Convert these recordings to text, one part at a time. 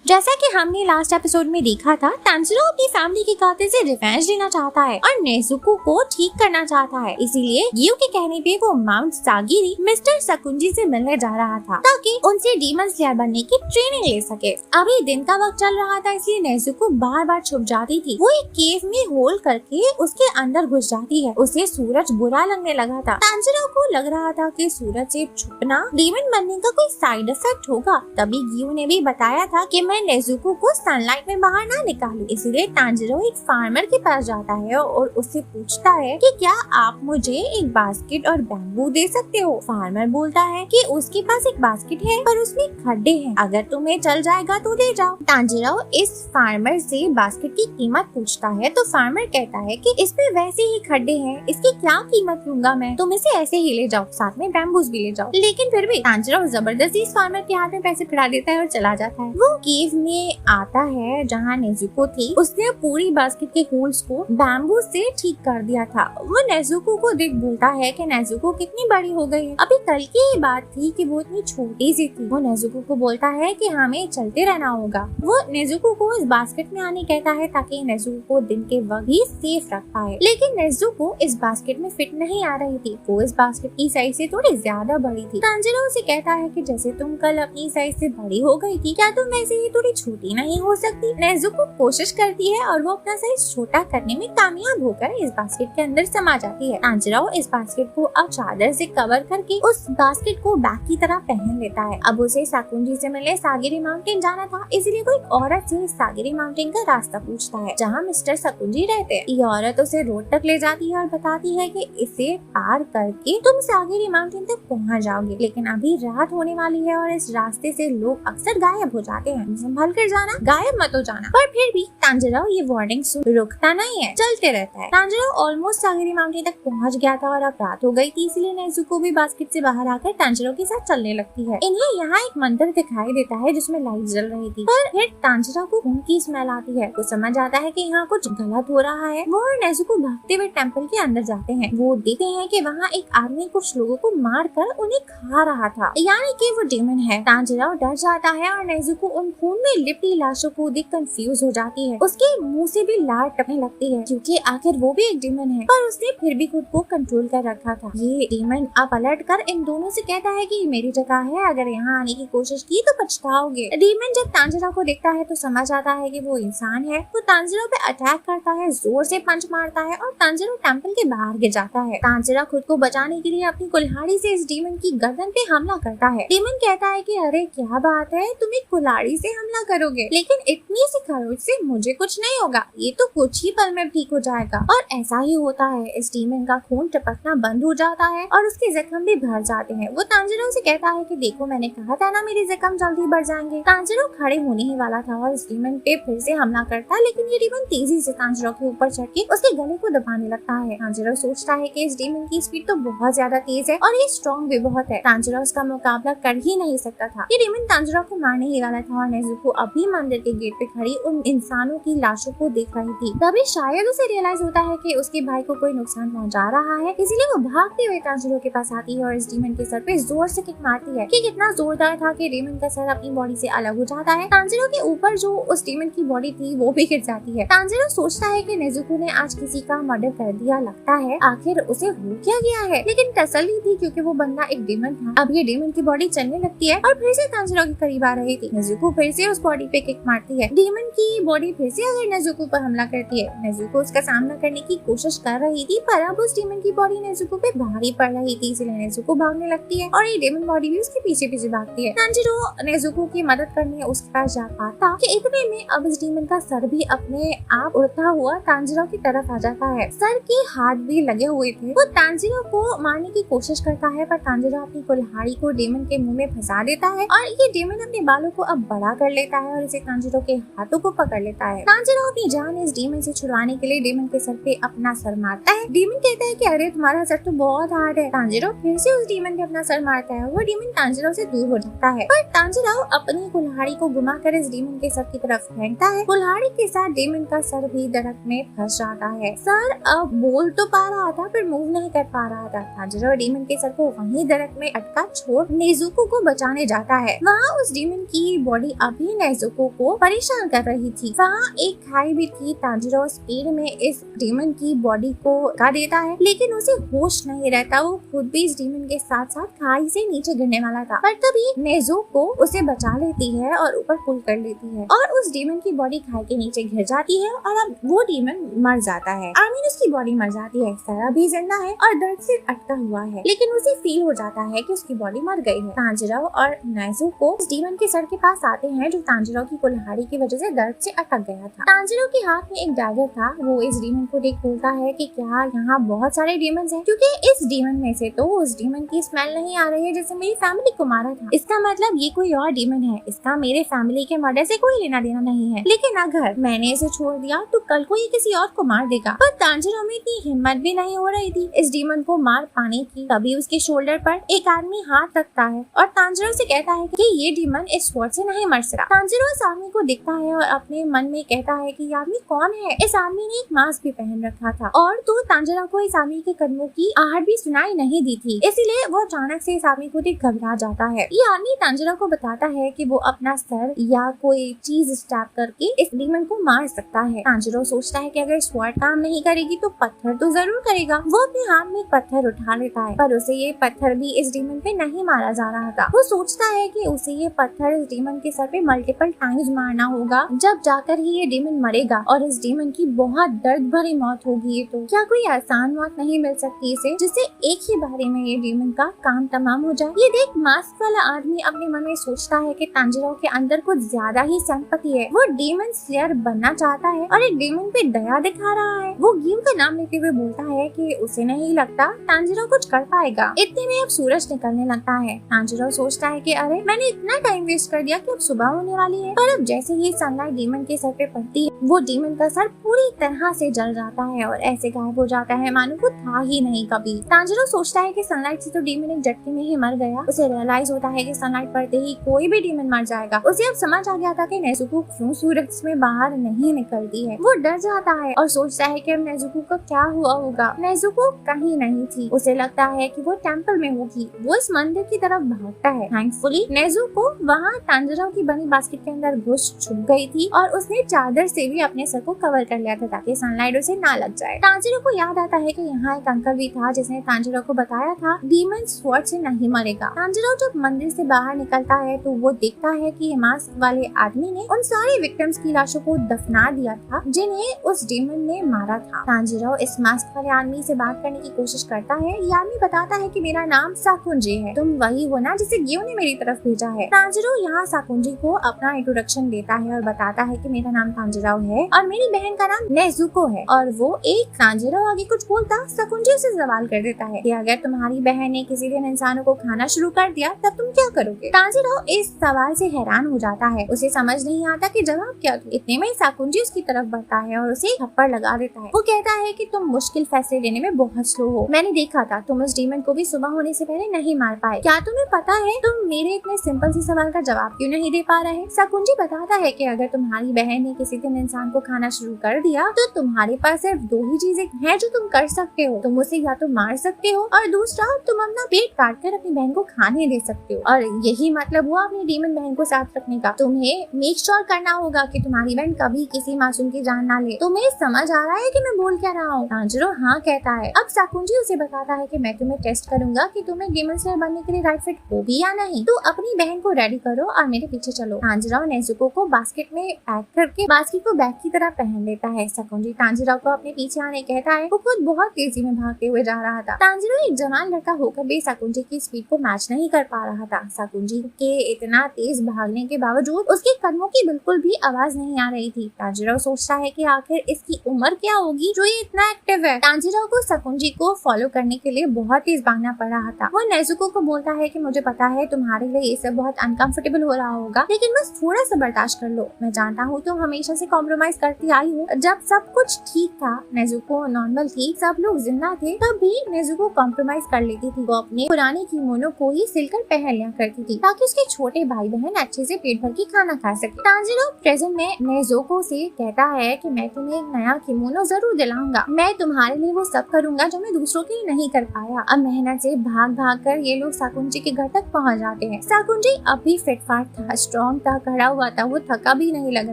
जैसा कि हमने लास्ट एपिसोड में देखा था, तांजिरो अपनी फैमिली के कातिल से रिवेंज लेना चाहता है और नेजुको को ठीक करना चाहता है। इसीलिए गियो के कहने पे वो माउंट सागिरी मिस्टर सकुंजी से मिलने जा रहा था ताकि उनसे डीमन स्लेयर बनने की ट्रेनिंग ले सके। अभी दिन का वक्त चल रहा था, इसलिए नेजुको बार बार छुप जाती थी। वो एक केव में होल करके उसके अंदर घुस जाती है। उसे सूरज बुरा लगने लगा था। तांजिरो को लग रहा था कि सूरज से छुपना डीमन बनने का कोई साइड इफेक्ट होगा। तभी गियो ने भी बताया था कि मैं नेजुको को सनलाइट में बाहर ना निकालूं। इसलिए तांजिरो एक फार्मर के पास जाता है और उससे पूछता है कि क्या आप मुझे एक बास्केट और बैम्बू दे सकते हो। फार्मर बोलता है कि उसके पास एक बास्केट है पर उसमें खड्डे हैं, अगर तुम्हें चल जाएगा तो ले जाओ। तांजिरो इस फार्मर से बास्केट की कीमत पूछता है तो फार्मर कहता है कि इसमें वैसे ही खड्डे हैं, इसकी क्या कीमत लूंगा मैं, तुम इसे ऐसे ही ले जाओ, साथ में बैम्बूस भी ले जाओ। लेकिन फिर भी तांजिरो जबरदस्ती इस फार्मर के हाथ में पैसे फिरा देता है और चला जाता है। वो केव में आता है जहाँ नेजुको थी। उसने पूरी बास्केट के होल्स को बैम्बू से ठीक कर दिया था। वो नेजुको को देख बोलता है कि नेजुको कितनी बड़ी हो गई है, अभी कल की ही बात थी कि वो इतनी छोटी सी थी। वो नेजुको को बोलता है कि हमें चलते रहना होगा। वो नेजुको को इस बास्केट में आने कहता है ताकि नेजुको को दिन के वक्त ही सेफ रख पाए। लेकिन नेजुको इस बास्केट में फिट नहीं आ रही थी। वो इस बास्केट की साइज से थोड़ी ज्यादा बड़ी थी। तांजिरो उसे कहता है कि जैसे तुम कल अपनी साइज से बड़ी हो गई थी, क्या तुम वैसे ही थोड़ी छोटी नहीं हो सकती। नेजुको कोशिश करती है और वो अपना साइज छोटा करने में कामयाब होकर इस बास्केट के अंदर समा जाती है। तांजिरो इस बास्केट को अब चादर से कवर करके उस बास्केट को बैग की तरह पहन लेता है। अब उसे साकुंजी से मिलने सागिरी माउंटेन जाना था, इसलिए कोई औरत से सागिरी माउंटेन का रास्ता पूछता है जहाँ मिस्टर साकुंजी रहते हैं। ये औरत उसे रोड तक ले जाती है और बताती है कि इसे पार करके तुम सागिरी माउंटेन तक पहुँच जाओगे, लेकिन अभी रात होने वाली है और इस रास्ते से लोग अक्सर गायब हो जाते हैं, संभल कर जाना, गायब मत हो जाना। पर फिर भी तांजिरो ये वार्निंग सुन रुकता नहीं है, चलते रहता है। तांजिरो ऑलमोस्ट सागिरी माउंटेन तक पहुंच गया था और अब रात हो गई थी, इसलिए नेजुको भी बास्केट से बाहर आकर तांजिरो के साथ चलने लगती है। इन्हें यहाँ एक मंदिर दिखाई देता है जिसमें लाइट जल रही थी, पर फिर तांजिरो को खून की स्मेल आती है। वो समझ आता है कि यहाँ कुछ गलत हो रहा है। वो और नेजुको भागते हुए टेम्पल के अंदर जाते हैं। वो देखते हैं कि वहाँ एक आदमी कुछ लोगों को मार कर उन्हें खा रहा था, यानी कि वो डेमन है। तांजिरो डर जाता है और नेजुको उन खून में लिपटी लाशों को देख कंफ्यूज हो जाती है। उसके मुंह से भी लार टपकने लगती है क्योंकि आखिर वो भी एक डेमन है, पर उसने फिर भी खुद को कंट्रोल कर रखा था। ये डेमन अब अलर्ट कर इन दोनों से कहता है कि मेरी जगह है, अगर यहाँ आने की कोशिश की तो पछताओगे। डेमन जब तांजिरो को देखता है तो समझ आता है कि वो इंसान है। वो तांजिरो पे अटैक करता है, जोर से पंच मारता है और तांजिरो टेम्पल के बाहर गिर जाता है। तांजिरो खुद को बचाने के लिए अपनी कुल्हाड़ी से इस डेमन की गर्दन पे हमला करता है। डेमन कहता है कि अरे क्या बात है, तुम एक कुल्हाड़ी से हमला करोगे, लेकिन इतनी सी खरोच से मुझे कुछ नहीं होगा, ये तो कुछ ही पल में ठीक हो जाएगा। और ऐसा ही होता है। इस डेमन का खून टपकना बंद हो जाता है और उसके जख्म भी भर जाते हैं। वो तांजिरो से कहता है कि देखो मैंने कहा था ना मेरे जख्म जल्दी भर जाएंगे। तांजिरो खड़े होने ही वाला था और इस डेमन पे फिर से हमला करता है, लेकिन ये डेमन तेजी से तांजिरो के ऊपर चढ़ के उसके गले को दबाने लगता है। तांजिरो सोचता है कि इस डेमन की स्पीड तो बहुत ज्यादा तेज है और ये स्ट्रॉन्ग भी बहुत है। तांजिरो उसका मुकाबला कर ही नहीं सकता था। ये डेमन तांजिरो को मारने ही वाला था और नेजुको अभी मंदिर के गेट पे खड़ी उन इंसानों की लाशों को देख रही थी। तभी शायद उसे रियलाइज होता है कि उसके भाई को कोई नुकसान पहुंचा रहा है, इसलिए वो भागते हुए तांजिरो के पास आती है और इस डेमन के सर पे जोर से किक मारती है। कि कितना जोरदार था कि डेमन का सर अपनी बॉडी से अलग हो जाता है। तांजिरो के ऊपर जो उस डेमन की बॉडी थी वो भी गिर जाती है। तांजिरो सोचता है कि नेजुको ने आज किसी का मर्डर कर दिया, लगता है आखिर उसे हो क्या गया है, लेकिन तसल्ली थी क्योंकि वो बंदा एक डेमन था। अब ये डेमन की बॉडी चलने लगती है और फिर से तांजिरो के करीब आ रही थी। नेजुको फिर से उस बॉडी पे किक मारती है। डेमन की बॉडी फिर से अगर नेजुको पर हमला करती है। नेजुको उसका सामना करने की कोशिश कर रही थी, पर अब उस डेमन की बॉडी नेजुको पे भारी पड़ रही थी, इसलिए नेजुको भागने लगती है और ये डेमन बॉडी भी उसके पीछे पीछे भागती है। तांजिरो नेजुको की मदद करने उसके पास जा पाता कि इतने में अब इस डेमन का सर भी अपने आप उड़ता हुआ तांजिरो की तरफ आ जाता है। सर के हाथ भी लगे हुए थे। वो तांजिरो को मारने की कोशिश करता है, पर तांजिरो अपनी कुल्हाड़ी को डेमन के मुंह में फंसा देता है और ये डेमन अपने बालों को अब बड़ा कर लेता है और इसे तांजिरो के हाथों को पकड़ लेता है। तांजिरो अपनी जान इस डेमन से छुड़वाने के लिए डेमन के सर पे अपना सर मारता है। डेमन कहता है कि अरे तुम्हारा सर तो बहुत हार्ड है। तांजिरो फिर से उस डेमन पे अपना सर मारता है। वो डेमन तांजिरो से दूर हो जाता है, पर तांजिरो अपनी कुल्हाड़ी को घुमाकर इस डेमन के सर की तरफ फेंकता है। कुल्हाड़ी के साथ डेमन का सर भी दरख्त में फंस जाता है। सर अब बोल तो पा रहा था पर मूव नहीं कर पा रहा था। तांजिरो डेमन के सर को वहीं दरख्त में अटका छोड़ नेजुको को बचाने जाता है। वहाँ उस डेमन की बॉडी अब भी नेजुको को परेशान कर रही थी। वहाँ एक खाई भी थी। तांजीरो स्पीड में इस डीमन की बॉडी को का देता है, लेकिन उसे होश नहीं रहता। वो खुद भी इस डीमन के साथ साथ खाई से नीचे गिरने वाला था, पर तभी नेजुको उसे बचा लेती है और ऊपर पुल कर लेती है और उस डीमन की बॉडी खाई के नीचे गिर जाती है और अब वो डीमन मर जाता है। आर्मिन उसकी बॉडी मर जाती है। सारा भी जिंदा है और दर्द से अटका हुआ है, लेकिन उसे फील हो जाता है कि उसकी बॉडी मर गई है। तांजीरो और नेजुको इस डीमन के सर के पास आते हैं जो तांजीरो की कुल्हाड़ी की वजह से दर्द से अटक गया था। तांजीरो के हाथ में एक डैगर था। वो इस डीमन को देख बोलता है कि क्या यहाँ बहुत सारे डीमंस हैं, क्योंकि इस डीमन में से तो उस डीमन की स्मेल नहीं आ रही है जैसे मेरी फैमिली को मारा था। इसका मतलब ये कोई और डीमन है। इसका मेरे फैमिली के मर्डर से कोई लेना देना नहीं है, लेकिन अगर मैंने इसे छोड़ दिया तो कल को ये किसी और को मार देगा। पर तांजीरो में इतनी हिम्मत भी नहीं हो रही थी इस डीमन को मार पाने की। तभी उसके शोल्डर पर एक आदमी हाथ रखता है और तांजीरो से कहता है कि ये डीमन इस स्वॉर्ड से नहीं मर सकता। तांजीरो इस आदमी को देखता है और अपने मन में कहता है कि ये आदमी कौन है। इस आदमी ने एक मास्क भी पहन रखा था और तो तांजीरो को इस आदमी के कदमों की आहट भी सुनाई नहीं दी थी, इसीलिए वो अचानक से इस आदमी को देख घबरा जाता है। ये आदमी तांजीरो को बताता है कि वो अपना सर या कोई चीज स्टैप करके इस डीमन को मार सकता है। तांजीरो सोचता है कि अगर स्वॉर्ड काम नहीं करेगी तो पत्थर तो जरूर करेगा। वो अपने हाथ में एक पत्थर उठा लेता है, पर उसे ये पत्थर भी इस डीमन पे नहीं मारा जा रहा था। वो सोचता है कि उसे ये पत्थर इस डीमन के सर पे मल्टीपल टाइम्स मारना होगा, जब जाकर ही ये डीमन मरेगा और इस डीमन की बहुत दर्द भरी मौत होगी। तो क्या कोई आसान मौत नहीं मिल सकती इसे, जिससे एक ही बारी में ये डीमन का काम तमाम हो जाए। ये देख मास्क वाला आदमी अपने मन में सोचता है कि तांजीरो के अंदर कुछ ज्यादा ही सिंपैथी है। वो डीमन स्लेयर बनना चाहता है और एक डीमन पे दया दिखा रहा है। वो गिव का नाम लेते हुए बोलता है कि उसे नहीं लगता तांजीरो कुछ कर पाएगा। इतने में अब सूरज निकलने लगता है। तांजीरो सोचता है कि अरे मैंने इतना टाइम वेस्ट कर दिया कि अब सुबह होने वाली है। पर अब जैसे ही सनलाइट डीमन के सर पे पड़ती है, वो डीमन का सर पूरी तरह से जल जाता है और ऐसे गायब हो जाता है मानो वो था ही नहीं कभी। तांजीरो सोचता है कि सनलाइट से तो डीमन एक झटके में ही मर गया। उसे रियलाइज होता है कि सनलाइट पड़ते ही कोई भी डीमन मर जाएगा। उसे अब समझ आ गया था कि नेजुको क्यों सूरज में बाहर नहीं निकलती है। वो डर जाता है और सोचता है कि अब नेजुको का क्या हुआ होगा। नेजुको कहीं नहीं थी। उसे लगता है कि वो टेंपल में होगी। वो इस मंदिर की तरफ भागता है। थैंकफुली नेजुको वहाँ तांजीरो की बनी बास्केट के अंदर घुस छुप गई थी और उसने चादर से भी अपने सर को कवर कर लिया था ताकि सनलाइट उसे ना लग जाए। तांजीरो को याद आता है कि यहाँ एक अंकल भी था जिसने तांजीरो को बताया था डीमन स्वॉर्ड से नहीं मरेगा। तांजीरो जब मंदिर से बाहर निकलता है तो वो देखता है कि मास्क वाले आदमी ने उन सारे विक्टिम्स की लाशों को दफना दिया था जिन्हें उस डीमन ने मारा था। तांजीरो इस मास्क वाले आदमी से बात करने की कोशिश करता है। ये आदमी बताता है कि मेरा नाम साकुंजी है, तुम वही हो ना जिसे गियो ने मेरी तरफ भेजा है। तांजीरो यहाँ साकुंजी को अपना इंट्रोडक्शन देता है और बताता है कि मेरा नाम तांजीरो है और मेरी बहन का नाम नेजुको है। और वो एक तांजीरो आगे कुछ बोलता, साकुंजी उसे सवाल कर देता है कि अगर तुम्हारी बहन ने किसी दिन इंसानों को खाना शुरू कर दिया तब तुम क्या करोगे। तांजीरो इस सवाल से हैरान हो जाता है। उसे समझ नहीं आता कि जवाब क्या दूं। इतने में साकुंजी उसकी तरफ बढ़ता है और उसे थप्पड़ लगा देता है। वो कहता है कि तुम मुश्किल फैसले लेने में बहुत स्लो हो। मैंने देखा था तुम उस डीमन को भी सुबह होने से पहले नहीं मार पाए। क्या तुम्हें पता है तुम मेरे इतने सिंपल सी सवाल का जवाब क्यों नहीं दे पा रहे। साकुंजी बताता है कि अगर तुम्हारी बहन ने किसी दिन इंसान को खाना शुरू कर दिया तो तुम्हारे पास सिर्फ दो ही चीजें हैं जो तुम कर सकते हो। तुम उसे या तो मार सकते हो और दूसरा तुम अपना पेट काट कर अपनी बहन को खाने दे सकते हो। और यही मतलब हुआ अपनी डीमन बहन को साथ रखने का। तुम्हें मेक श्योर करना होगा कि तुम्हारी बहन कभी किसी मासूम की जान ना ले। तुम्हें समझ आ रहा है कि मैं बोल क्या रहा हूँ। तांजीरो हाँ कहता है। अब साकुंजी उसे बताता है कि मैं तुम्हें टेस्ट करूंगा कि तुम्हें डीमन स्लेयर बनने के लिए राइट फिट हो भी या नहीं। तो अपनी बहन को रेडी करो और मेरे पीछे चलो। तांजीरो नेजुको को बास्केट में पैक करके बास्केट को बैग की तरह पहन लेता है। साकुंजी तांजीरो को अपने पीछे आने कहता है। वो खुद बहुत तेजी में भागते हुए जा रहा था। तांजीरो एक जवान लड़का होकर भी साकुंजी की स्पीड को मैच नहीं कर पा रहा था। साकुंजी के इतना तेज भागने के बावजूद उसके कदमों की बिल्कुल भी आवाज नहीं आ रही थी। तांजीरो सोचता है कि आखिर इसकी उम्र क्या होगी जो ये इतना एक्टिव है। तांजीरो को साकुंजी को फॉलो करने के लिए बहुत तेज भागना पड़ रहा था। वो नेजुको को बोलता है कि मुझे पता है तुम्हारे लिए ये सब बहुत अनकंफर्टेबल हो रहा होगा, लेकिन बस थोड़ा सा बर्दाश्त कर लो। मैं जानता हूँ तुम हमेशा से कॉम्प्रोमाइज करती आई हो। जब सब कुछ ठीक था, नेजुको नॉर्मल थी, सब लोग जिंदा थे, तब भी नेजुको कॉम्प्रोमाइज कर लेती थी। वो अपने पुराने किमोनो को ही सिलकर पहन लिया करती थी ताकि उसके छोटे भाई बहन अच्छे से पेट भर के खाना खा सके। तांजीरो प्रेजेंट में नेजुको से कहता है कि मैं तुम्हें एक नया किमोनो जरूर दिलाऊंगा। मैं तुम्हारे लिए वो सब करूंगा जो मैं दूसरों के लिए नहीं कर पाया। अब मेहनत से भाग भाग कर ये लोग साकुंजी के घर तक पहुंच जाते हैं। साकुंजी अब भी फिट फाट था, स्ट्रॉन्ग ग्राउंड था, खड़ा हुआ था, वो थका भी नहीं लग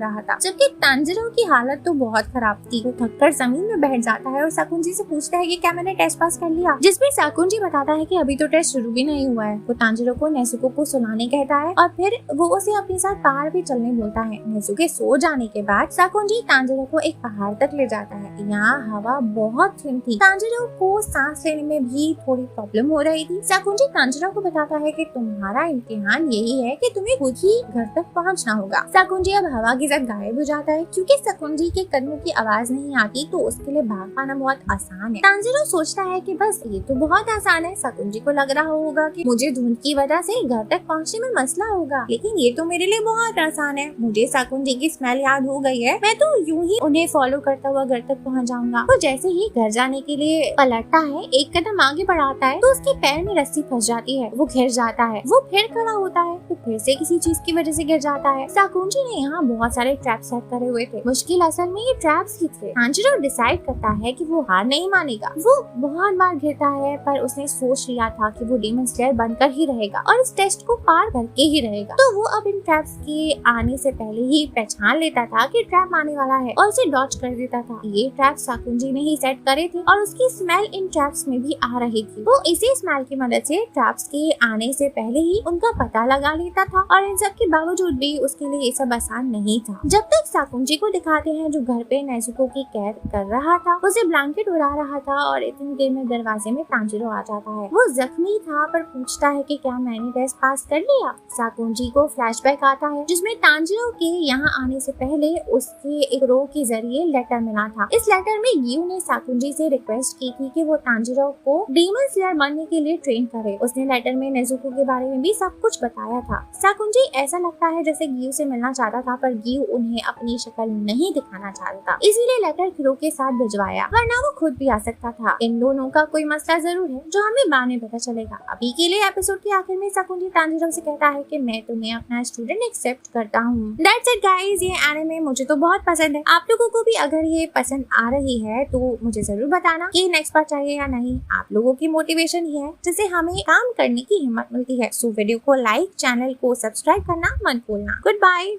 रहा था, जबकि तांजिरो की हालत तो बहुत खराब थी। वो थककर जमीन में बैठ जाता है और साकुंजी से पूछता है कि क्या मैंने टेस्ट पास कर लिया, जिसमें साकुंजी बताता है कि अभी तो टेस्ट शुरू भी नहीं हुआ है। वो तांजिरो को नेजुको को सुनाने कहता है और फिर वो उसे अपने साथ पहाड़ पे चलने बोलता है। नेजुके सो जाने के बाद साकुंजी तांजिरो को एक पहाड़ तक ले जाता है। यहाँ हवा बहुत ठंडी थी, तांजिरो को सांस लेने में भी थोड़ी प्रॉब्लम हो रही थी। साकुंजी तांजिरो को बताता है कि तुम्हारा इम्तिहान यही है कि तुम्हें खुद ही घर तक पहुंचना होगा। साकुंजी अब हवा के साथ गायब हो जाता है। क्योंकि साकुंजी के कदमों की आवाज नहीं आती तो उसके लिए भाग पाना बहुत आसान है। तांजिरो सोचता है कि बस ये तो बहुत आसान है। साकुंजी को लग रहा होगा कि मुझे धुंध की वजह से घर तक पहुंचने में मसला होगा, लेकिन ये तो मेरे लिए बहुत आसान है। मुझे साकुंजी की स्मेल याद हो गई है, मैं तो यूं ही उन्हें फॉलो करता हुआ घर तक पहुंच जाऊंगा। वो जैसे ही घर जाने के लिए पलटता है, एक कदम आगे बढ़ाता है तो उसके पैर में रस्सी फंस जाती है। वो गिर जाता है। वो फिर खड़ा होता है तो फिर से किसी चीज की वजह से गिर जाता है। साकुंजी ने यहाँ बहुत सारे ट्रैप सेट करे हुए थे। मुश्किल असल में ये ट्रैप्स ही थे। तांजिरो डिसाइड करता है कि वो हार नहीं मानेगा। वो बहुत बार गिरता है पर उसने सोच लिया था कि वो डीमन स्लेयर बनकर ही रहेगा और इस टेस्ट को पार करके ही रहेगा। तो वो अब इन ट्रैप्स के आने से पहले ही पहचान लेता था कि ट्रैप आने वाला है और उसे डॉज कर देता था। ये ट्रैप साकुंजी ने ही सेट करे थे और उसकी स्मेल इन ट्रैप्स में भी आ रही थी। वो इसी स्मेल की मदद से ट्रैप्स के आने से पहले ही उनका पता लगा लेता था और इन सब के बावजूद भी उसके लिए ये सब आसान नहीं था। जब तक साकुंजी को दिखाते हैं जो घर पे नेजुको की कैद कर रहा था, उसे ब्लैंकेट उड़ा रहा था और इतनी देर में दरवाजे में तांजिरो आ जाता है। वो जख्मी था पर पूछता है कि क्या मैंने टेस्ट पास कर लिया। साकुंजी को फ्लैशबैक आता है जिसमें तांजिरो के यहाँ आने से पहले उसके एक रो के जरिए लेटर मिला था। इस लेटर में गियू ने साकुंजी से रिक्वेस्ट की थी कि वो तांजिरो को डीमन स्लेयर बनने के लिए ट्रेन करे। उसने लेटर में नेजुको के बारे में भी सब कुछ बताया था। साकुंजी ऐसा लगता है जैसे गियू से मिलना चाहता था पर गियू उन्हें अपनी शक्ल नहीं दिखाना चाहता था, इसीलिए लेटर किरो के साथ भिजवाया, वरना वो खुद भी आ सकता था। इन दोनों का कोई मसला जरूर है जो हमें बाद में पता चलेगा। अभी के लिए एपिसोड के आखिर में साकुंजी तांजिरो से कहता है कि मैं तुम्हें अपना स्टूडेंट एक्सेप्ट करता हूँ। दैट्स इट गाइस, ये एनिमे मुझे तो बहुत पसंद है। आप लोगों को भी अगर ये पसंद आ रही है तो मुझे जरूर बताना कि नेक्स्ट पार्ट चाहिए या नहीं। आप लोगों की मोटिवेशन ही है जिससे हमें काम करने की हिम्मत मिलती है। सो वीडियो को लाइक, चैनल को सब्सक्राइब करना मत भूलना। Good bye.